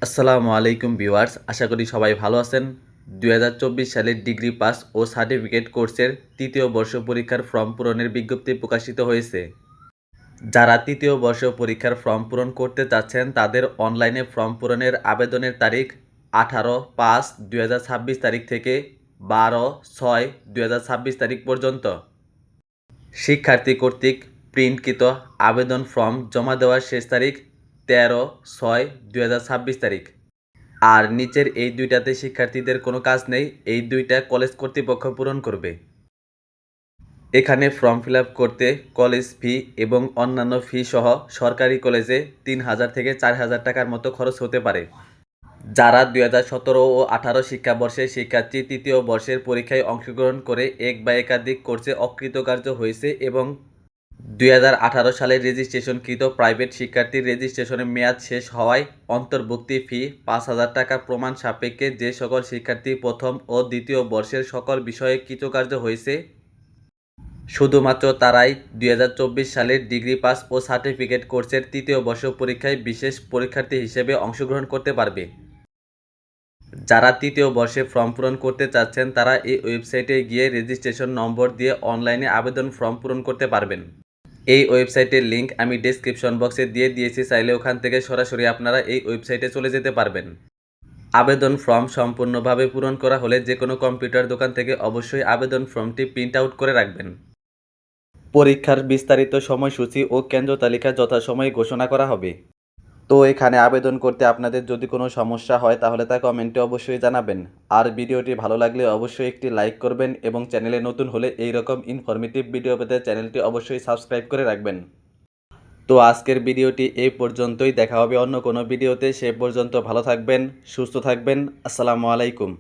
আসসালামু আলাইকুম ভিউয়ার্স, আশা করি সবাই ভালো আছেন। 2024 সালের ডিগ্রি পাস ও সার্টিফিকেট কোর্সের তৃতীয় বর্ষ পরীক্ষার ফর্ম পূরণের বিজ্ঞপ্তি প্রকাশিত হয়েছে। যারা তৃতীয় বর্ষ পরীক্ষার ফর্ম পূরণ করতে চাচ্ছেন তাদের অনলাইনে ফর্ম পূরণের আবেদনের তারিখ 18/5/2026 তারিখ থেকে 12/6/2026 তারিখ পর্যন্ত। শিক্ষার্থী কর্তৃক প্রিন্টকৃত আবেদন ফর্ম জমা দেওয়ার শেষ তারিখ 13/6/2026 তারিখ। আর নিচের এই দুইটাতে শিক্ষার্থীদের কোনো কাজ নেই, এই দুইটা কলেজ কর্তৃপক্ষ পূরণ করবে। এখানে ফর্ম ফিল আপ করতে কলেজ ফি এবং অন্যান্য ফি সহ সরকারি কলেজে 3,000 থেকে 4,000 টাকার মতো খরচ হতে পারে। যারা 2017 ও 18 শিক্ষাবর্ষের শিক্ষার্থী তৃতীয় বর্ষের পরীক্ষায় অংশগ্রহণ করে এক বা একাধিক কোর্সে অকৃতকার্য হয়েছে এবং 2018 সালে রেজিস্ট্রেশনকৃত প্রাইভেট শিক্ষার্থীর রেজিস্ট্রেশনের মেয়াদ শেষ হওয়ায় অন্তর্ভুক্তি ফি 5,000 টাকা প্রমাণ সাপেক্ষে যে সকল শিক্ষার্থী প্রথম ও দ্বিতীয় বর্ষের সকল বিষয়ে কৃতকার্য হয়েছে শুধুমাত্র তারাই 2024 সালের ডিগ্রি পাস ও সার্টিফিকেট কোর্সের তৃতীয় বর্ষ পরীক্ষায় বিশেষ পরীক্ষার্থী হিসেবে অংশগ্রহণ করতে পারবে। যারা তৃতীয় বর্ষে ফর্ম পূরণ করতে চাচ্ছেন তারা এই ওয়েবসাইটে গিয়ে রেজিস্ট্রেশন নম্বর দিয়ে অনলাইনে আবেদন ফর্ম পূরণ করতে পারবেন। এই ওয়েবসাইটের লিঙ্ক আমি ডেসক্রিপশন বক্সে দিয়ে দিয়েছি, চাইলে ওখান থেকে সরাসরি আপনারা এই ওয়েবসাইটে চলে যেতে পারবেন। আবেদন ফর্ম সম্পূর্ণভাবে পূরণ করা হলে যে কোনো কম্পিউটার দোকান থেকে অবশ্যই আবেদন ফর্মটি প্রিন্ট আউট করে রাখবেন। পরীক্ষার বিস্তারিত সময়সূচি ও কেন্দ্র তালিকা যথাসময়ে ঘোষণা করা হবে। তো এখানে আবেদন করতে আপনাদের যদি কোনো সমস্যা হয় তাহলে তা কমেন্টে অবশ্যই জানাবেন। আর ভিডিওটি ভালো লাগলে অবশ্যই একটি লাইক করবেন এবং চ্যানেলে নতুন হলে এইরকম ইনফরমেটিভ ভিডিও পেতে চ্যানেলটি অবশ্যই সাবস্ক্রাইব করে রাখবেন। তো আজকের ভিডিওটি এই পর্যন্তই, দেখা হবে অন্য কোনো ভিডিওতে। সে পর্যন্ত ভালো থাকবেন, সুস্থ থাকবেন। আসসালামু আলাইকুম।